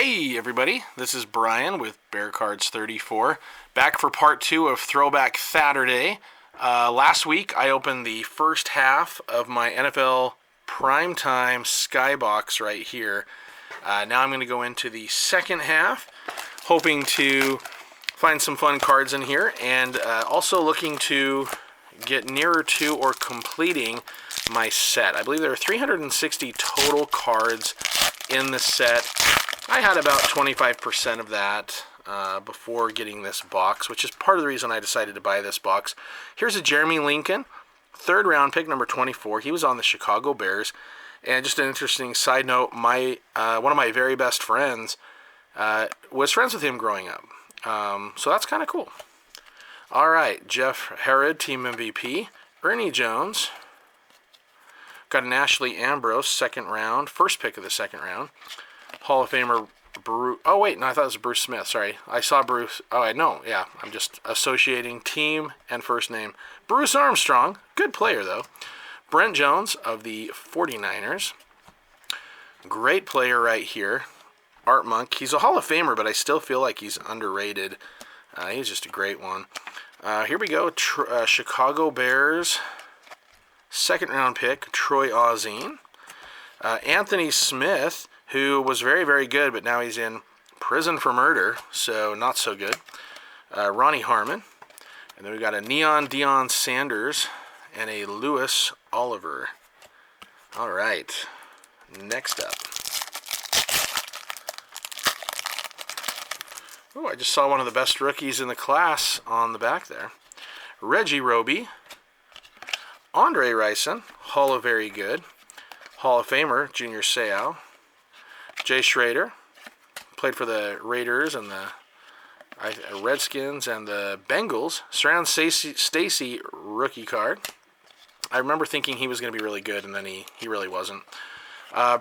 Hey everybody, this is Brian with Bear Cards 34, back for part 2 of Throwback Thaturday. Last week I opened the first half of my NFL Primetime Skybox right here. Now I'm going to go into the second half, hoping to find some fun cards in here, and also looking to get nearer to or completing my set. I believe there are 360 total cards in the set. I had about 25% of that before getting this box, which is part of the reason I decided to buy this box. Here's a Jeremy Lincoln, third round pick, number 24. He was on the Chicago Bears. And just an interesting side note, one of my very best friends was friends with him growing up. So that's kind of cool. All right, Jeff Herod, team MVP. Ernie Jones. Got an Ashley Ambrose, second round, first pick of the second round. Hall of Famer Bruce. Oh, wait, no, I thought it was Bruce Smith. Sorry. I saw Bruce. Oh, I know. Yeah, I'm just associating team and first name. Bruce Armstrong. Good player, though. Brent Jones of the 49ers. Great player right here. Art Monk. He's a Hall of Famer, but I still feel like he's underrated. He's just a great one. Here we go. Chicago Bears. Second round pick, Troy Auzine. Anthony Smith, who was very, very good, but now he's in prison for murder, so not so good. Ronnie Harmon. And then we got a Neon Deion Sanders and a Lewis Oliver. All right. Next up. Oh, I just saw one of the best rookies in the class on the back there. Reggie Roby. Andre Rison, Hall of Very Good. Hall of Famer, Junior Seau. Jay Schrader, played for the Raiders and the Redskins and the Bengals. Surround Stacy rookie card. I remember thinking he was going to be really good, and then he really wasn't.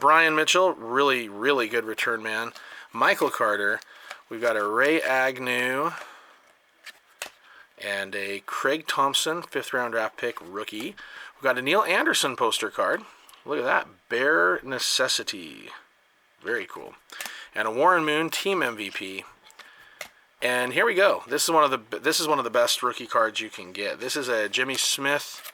Brian Mitchell, really, really good return man. Michael Carter. We've got a Ray Agnew and a Craig Thompson, fifth round draft pick, rookie. We've got a Neil Anderson poster card. Look at that. Bare Necessity. Very cool. And a Warren Moon team MVP. And here we go. This is one of the best rookie cards you can get. This is a Jimmy Smith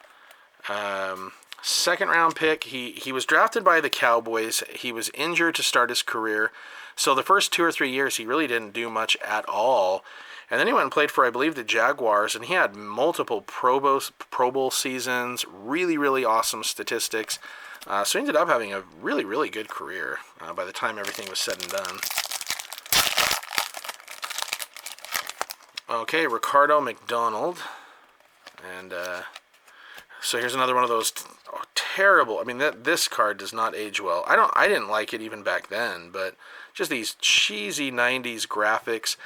second round pick. He was drafted by the Cowboys. He was injured to start his career. So the first 2 or 3 years he really didn't do much at all. And then he went and played for, I believe, the Jaguars, and he had multiple Pro Bowl seasons, really, really awesome statistics. So he ended up having a really, really good career by the time everything was said and done. Okay, Ricardo McDonald. And so here's another one of those terrible. I mean, this card does not age well. I didn't like it even back then, but just these cheesy 90s graphics.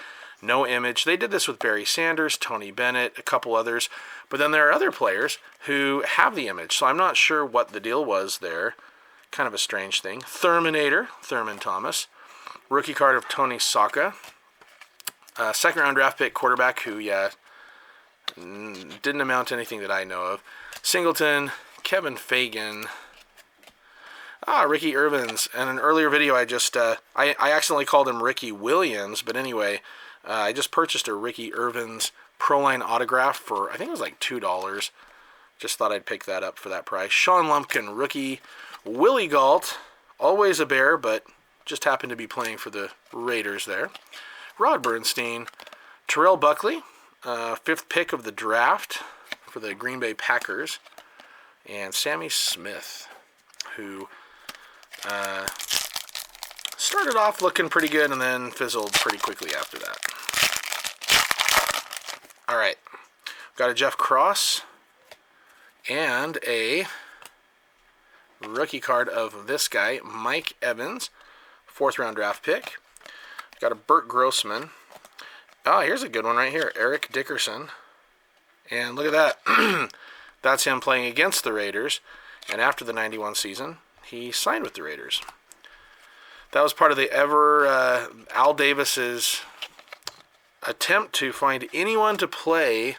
No image. They did this with Barry Sanders, Tony Bennett, a couple others. But then there are other players who have the image. So I'm not sure what the deal was there. Kind of a strange thing. Thurminator, Thurman Thomas. Rookie card of Tony Saka. Second round draft pick quarterback who, didn't amount to anything that I know of. Singleton, Kevin Fagan. Ricky Irvins. And an earlier video I accidentally called him Ricky Williams. But anyway, I just purchased a Ricky Irvins Proline autograph for, I think it was like $2. Just thought I'd pick that up for that price. Sean Lumpkin, rookie. Willie Galt, always a Bear, but just happened to be playing for the Raiders there. Rod Bernstein. Terrell Buckley, fifth pick of the draft for the Green Bay Packers. And Sammy Smith, who started off looking pretty good and then fizzled pretty quickly after that. All right. Got a Jeff Cross and a rookie card of this guy, Mike Evans, fourth round draft pick. Got a Burt Grossman. Oh, here's a good one right here. Eric Dickerson. And look at that. That's him playing against the Raiders. And after the 91 season, he signed with the Raiders. That was part of the Al Davis's attempt to find anyone to play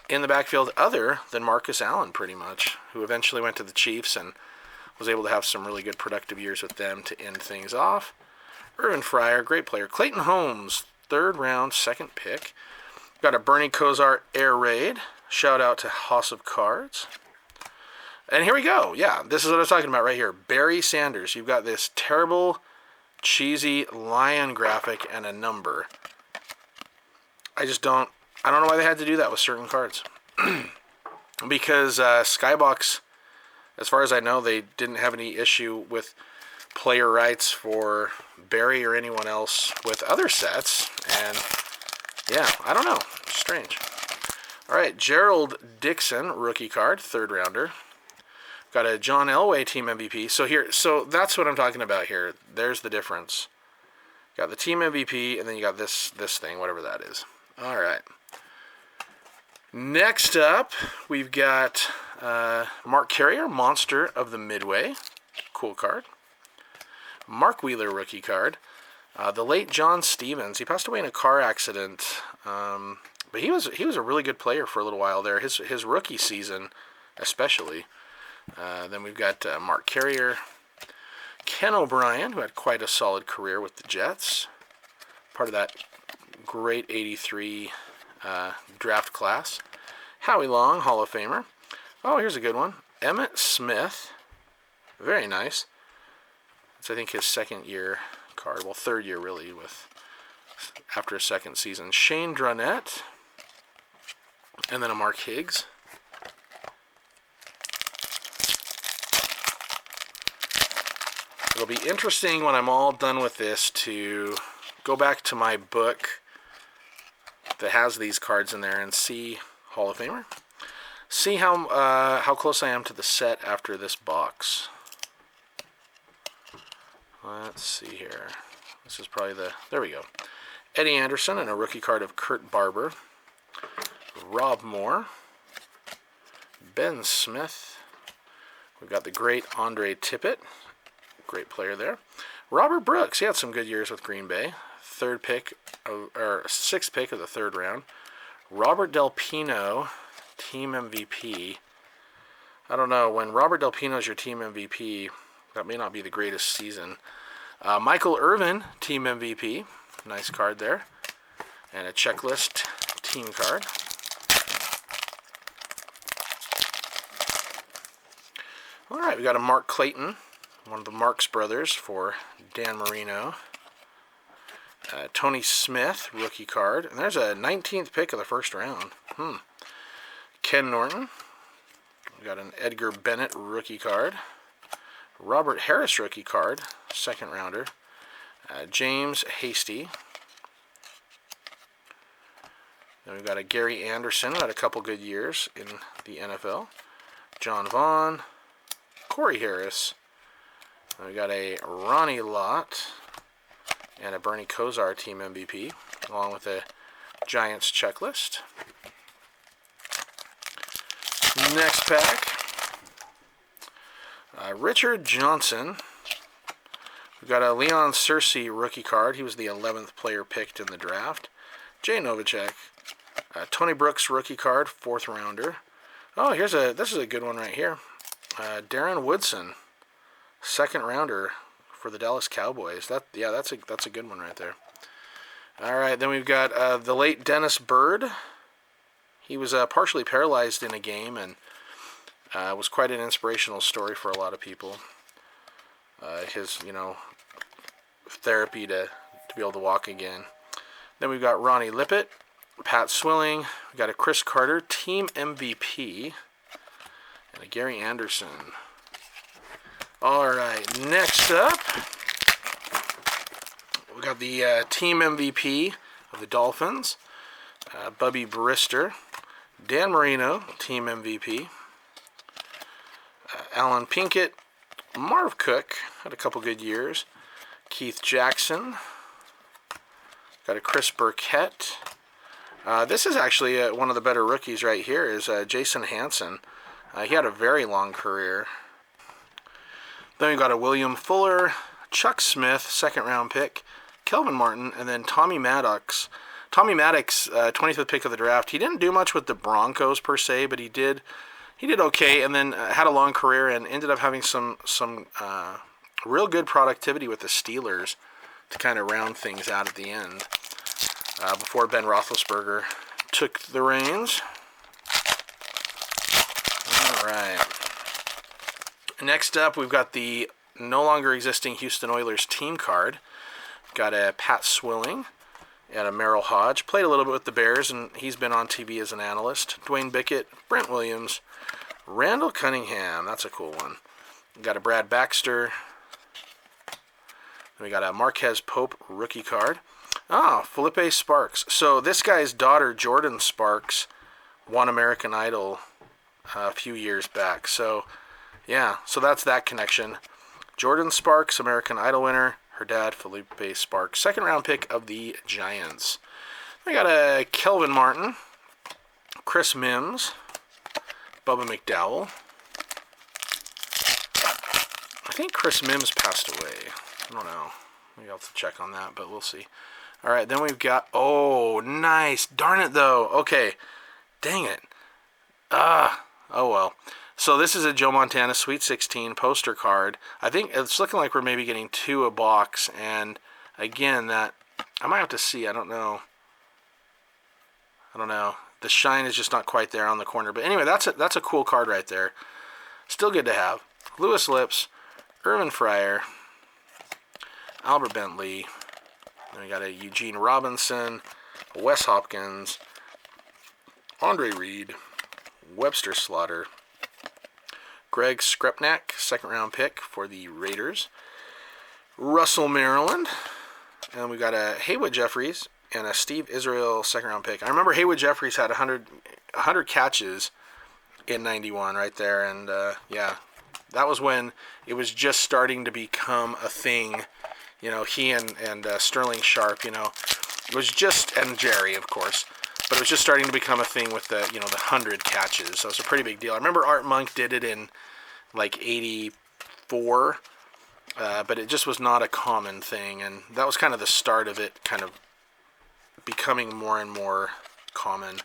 in the backfield other than Marcus Allen, pretty much, who eventually went to the Chiefs and was able to have some really good productive years with them to end things off. Irvin Fryer, great player. Clayton Holmes, 3rd round, 2nd pick. Got a Bernie Kosar Air Raid. Shout out to House of Cards. And here we go. Yeah, this is what I was talking about right here. Barry Sanders. You've got this terrible, cheesy lion graphic and a number. I don't know why they had to do that with certain cards. Because Skybox, as far as I know, they didn't have any issue with player rights for Barry or anyone else with other sets. And yeah, I don't know. Strange. All right, Gerald Dixon, rookie card, 3rd rounder. Got a John Elway team MVP. So that's what I'm talking about here. There's the difference. Got the team MVP, and then you got this thing, whatever that is. All right. Next up, we've got Mark Carrier, Monster of the Midway. Cool card. Mark Wheeler, rookie card. The late John Stevens. He passed away in a car accident, but he was a really good player for a little while there. His rookie season, especially. Then we've got Mark Carrier. Ken O'Brien, who had quite a solid career with the Jets. Part of that great 83 draft class. Howie Long, Hall of Famer. Oh, here's a good one. Emmitt Smith. Very nice. It's, I think, his 2nd year card. Well, 3rd year, really, after a 2nd season. Shane Dronette. And then a Mark Higgs. It'll be interesting when I'm all done with this to go back to my book that has these cards in there and see Hall of Famer. See how close I am to the set after this box. Let's see here. This is probably there we go. Eddie Anderson and a rookie card of Kurt Barber. Rob Moore. Ben Smith. We've got the great Andre Tippett. Great player there. Robert Brooks. He had some good years with Green Bay. 6th pick of the 3rd round. Robert Del Pino, team MVP. I don't know. When Robert Del Pino is your team MVP, that may not be the greatest season. Michael Irvin, team MVP. Nice card there. And a checklist team card. All right, we got a Mark Clayton, one of the Marx brothers for Dan Marino. Tony Smith, rookie card. And there's a 19th pick of the 1st round. Ken Norton. We got an Edgar Bennett rookie card. Robert Harris rookie card, 2nd rounder. James Hasty. Then we've got a Gary Anderson, had a couple good years in the NFL. John Vaughn. Corey Harris. Then we got a Ronnie Lott and a Bernie Kosar team MVP, along with a Giants checklist. Next pack, Richard Johnson. We've got a Leon Searcy rookie card. He was the 11th player picked in the draft. Jay Novacek. Tony Brooks rookie card, 4th rounder. Oh, this is a good one right here. Darren Woodson, 2nd rounder for the Dallas Cowboys. That's a good one right there. All right, then we've got the late Dennis Byrd. He was partially paralyzed in a game and was quite an inspirational story for a lot of people. His, therapy to be able to walk again. Then we've got Ronnie Lippett, Pat Swilling. We've got a Chris Carter, team MVP, and a Gary Anderson. All right, next up, we got the team MVP of the Dolphins, Bubby Brister. Dan Marino, team MVP. Alan Pinkett. Marv Cook, had a couple good years. Keith Jackson. Got a Chris Burkett. This is actually one of the better rookies right here is Jason Hansen. He had a very long career. Then we got a William Fuller, Chuck Smith, 2nd round pick, Kelvin Martin, and then Tommy Maddox. Tommy Maddox, 25th pick of the draft. He didn't do much with the Broncos per se, but he did okay, and then had a long career and ended up having some real good productivity with the Steelers. to kind of round things out at the end before Ben Roethlisberger took the reins. All right. Next up, we've got the no longer existing Houston Oilers team card. Got a Pat Swilling and a Merrill Hodge. Played a little bit with the Bears, and he's been on TV as an analyst. Dwayne Bickett, Brent Williams, Randall Cunningham. That's a cool one. We got a Brad Baxter. And we got a Marquez Pope rookie card. Felipe Sparks. So this guy's daughter, Jordan Sparks, won American Idol a few years back. So, yeah, so that's that connection. Jordan Sparks, American Idol winner. Her dad, Felipe Sparks, second round pick of the Giants. We got a Kelvin Martin, Chris Mims, Bubba McDowell. I think Chris Mims passed away. I don't know. Maybe I'll have to check on that, but we'll see. All right, then we've got, oh, nice. Darn it, though. Okay. Dang it. Oh, well. So this is a Joe Montana Sweet 16 poster card. I think it's looking like we're maybe getting 2 a box. And again, that I might have to see. I don't know. The shine is just not quite there on the corner. But anyway, that's a cool card right there. Still good to have. Lewis Lips, Irvin Fryer, Albert Bentley. Then we got a Eugene Robinson, Wes Hopkins, Andre Reed, Webster Slaughter, Greg Skrepnak, second round pick for the Raiders. Russell Maryland. And we got a Haywood Jeffries and a Steve Israel second round pick. I remember Haywood Jeffries had 100 catches in 91 right there. And yeah, that was when it was just starting to become a thing. You know, he and Sterling Sharp, you know, it was just, and Jerry, of course. But it was just starting to become a thing with the 100 catches. So it's a pretty big deal. I remember Art Monk did it in like 84, but it just was not a common thing. And that was kind of the start of it kind of becoming more and more common.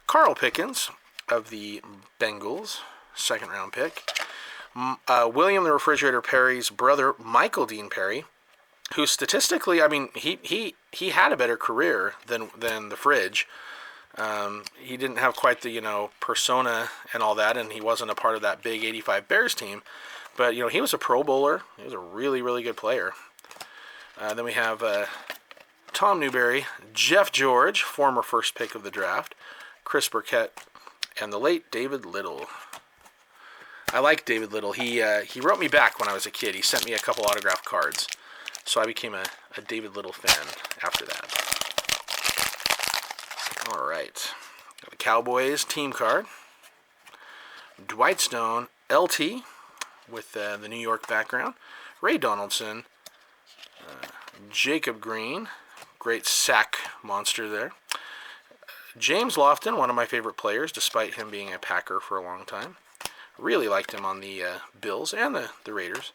Carl Pickens of the Bengals, second round pick. William the Refrigerator Perry's brother, Michael Dean Perry, who statistically, I mean, he had a better career than the Fridge. He didn't have quite the, persona and all that, and he wasn't a part of that big 85 Bears team. But, he was a Pro Bowler. He was a really, really good player. Then we have Tom Newberry, Jeff George, former first pick of the draft, Chris Burkett, and the late David Little. I like David Little. He wrote me back when I was a kid. He sent me a couple autographed cards. So I became a David Little fan after that. All right. Got the Cowboys team card. Dwight Stone, LT, with the New York background. Ray Donaldson. Jacob Green. Great sack monster there. James Lofton, one of my favorite players, despite him being a Packer for a long time. Really liked him on the Bills and the Raiders.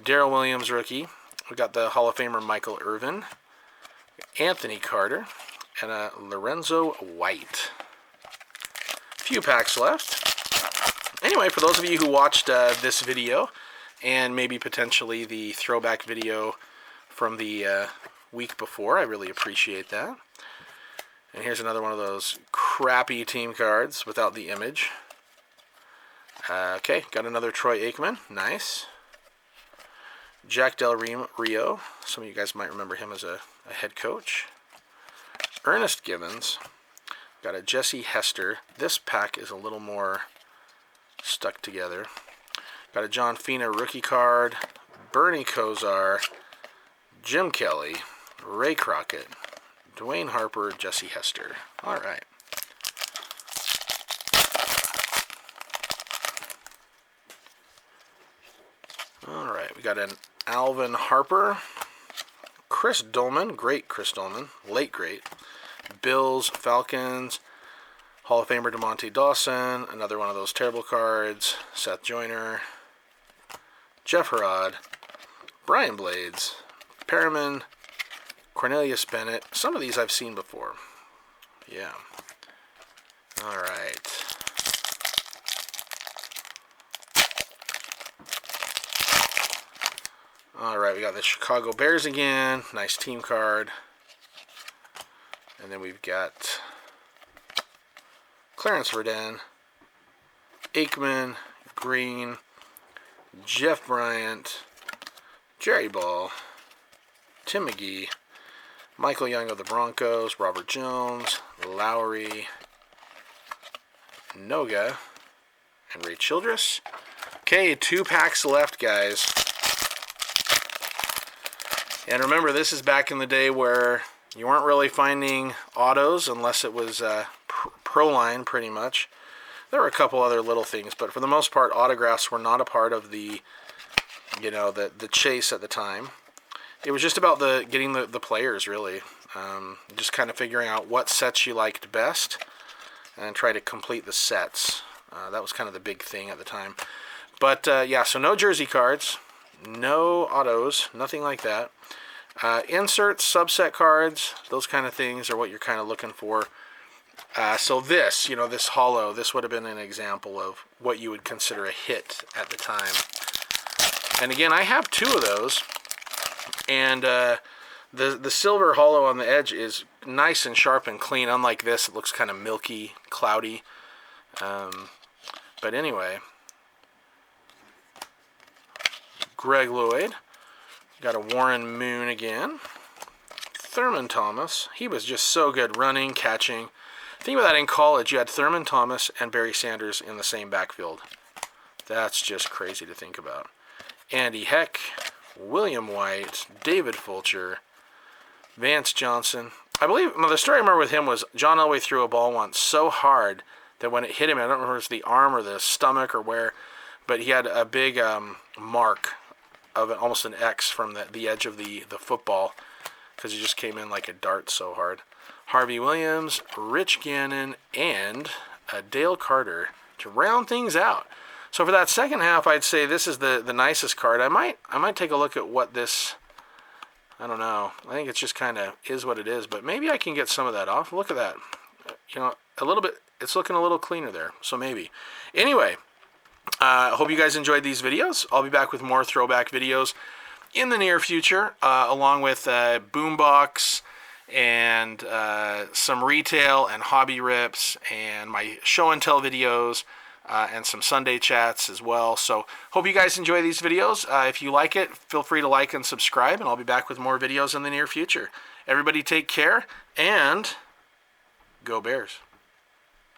Darrell Williams, rookie. We got the Hall of Famer Michael Irvin. Anthony Carter. And Lorenzo White. Few packs left. Anyway, for those of you who watched this video, and maybe potentially the throwback video from the week before, I really appreciate that. And here's another one of those crappy team cards without the image. Okay, got another Troy Aikman. Nice. Jack Del Rio. Some of you guys might remember him as a head coach. Ernest Gibbons. Got a Jesse Hester. This pack is a little more stuck together. Got a John Fina rookie card. Bernie Kosar. Jim Kelly. Ray Crockett. Dwayne Harper. Jesse Hester. All right. All right. We got an Alvin Harper. Chris Dolman. Great Chris Dolman. Late great. Bills, Falcons, Hall of Famer DeMonte Dawson, another one of those terrible cards, Seth Joyner, Jeff Harrod, Brian Blades, Perriman, Cornelius Bennett. Some of these I've seen before. Yeah. All right. All right, we got the Chicago Bears again. Nice team card. And then we've got Clarence Verdun, Aikman, Green, Jeff Bryant, Jerry Ball, Tim McGee, Michael Young of the Broncos, Robert Jones, Lowry, Noga, and Ray Childress. Okay, 2 packs left, guys. And remember, this is back in the day where you weren't really finding autos unless it was Pro Line, pretty much. There were a couple other little things, but for the most part, autographs were not a part of the, the chase at the time. It was just about getting the players, really. Just kind of figuring out what sets you liked best and try to complete the sets. That was kind of the big thing at the time. But, yeah, so no jersey cards, no autos, nothing like that. Inserts, subset cards, those kind of things are what you're kind of looking for. So this, this holo, this would have been an example of what you would consider a hit at the time. And again, I have 2 of those. And the silver holo on the edge is nice and sharp and clean. Unlike this, it looks kind of milky, cloudy. But anyway, Greg Lloyd. Got a Warren Moon again. Thurman Thomas. He was just so good running, catching. Think about that in college. You had Thurman Thomas and Barry Sanders in the same backfield. That's just crazy to think about. Andy Heck, William White, David Fulcher, Vance Johnson. I believe, the story I remember with him was John Elway threw a ball once so hard that when it hit him, I don't remember if it was the arm or the stomach or where, but he had a big mark of almost an X from the edge of the football because he just came in like a dart so hard. Harvey Williams, Rich Gannon, and Dale Carter to round things out. So for that second half, I'd say this is the nicest card. I might take a look at what this, I don't know. I think it's just kind of is what it is, but maybe I can get some of that off. Look at that. A little bit, it's looking a little cleaner there, so maybe. Anyway, I hope you guys enjoyed these videos. I'll be back with more throwback videos in the near future, along with Boombox and some retail and hobby rips and my show and tell videos and some Sunday chats as well. So hope you guys enjoy these videos. If you like it, feel free to like and subscribe, and I'll be back with more videos in the near future. Everybody take care, and go Bears.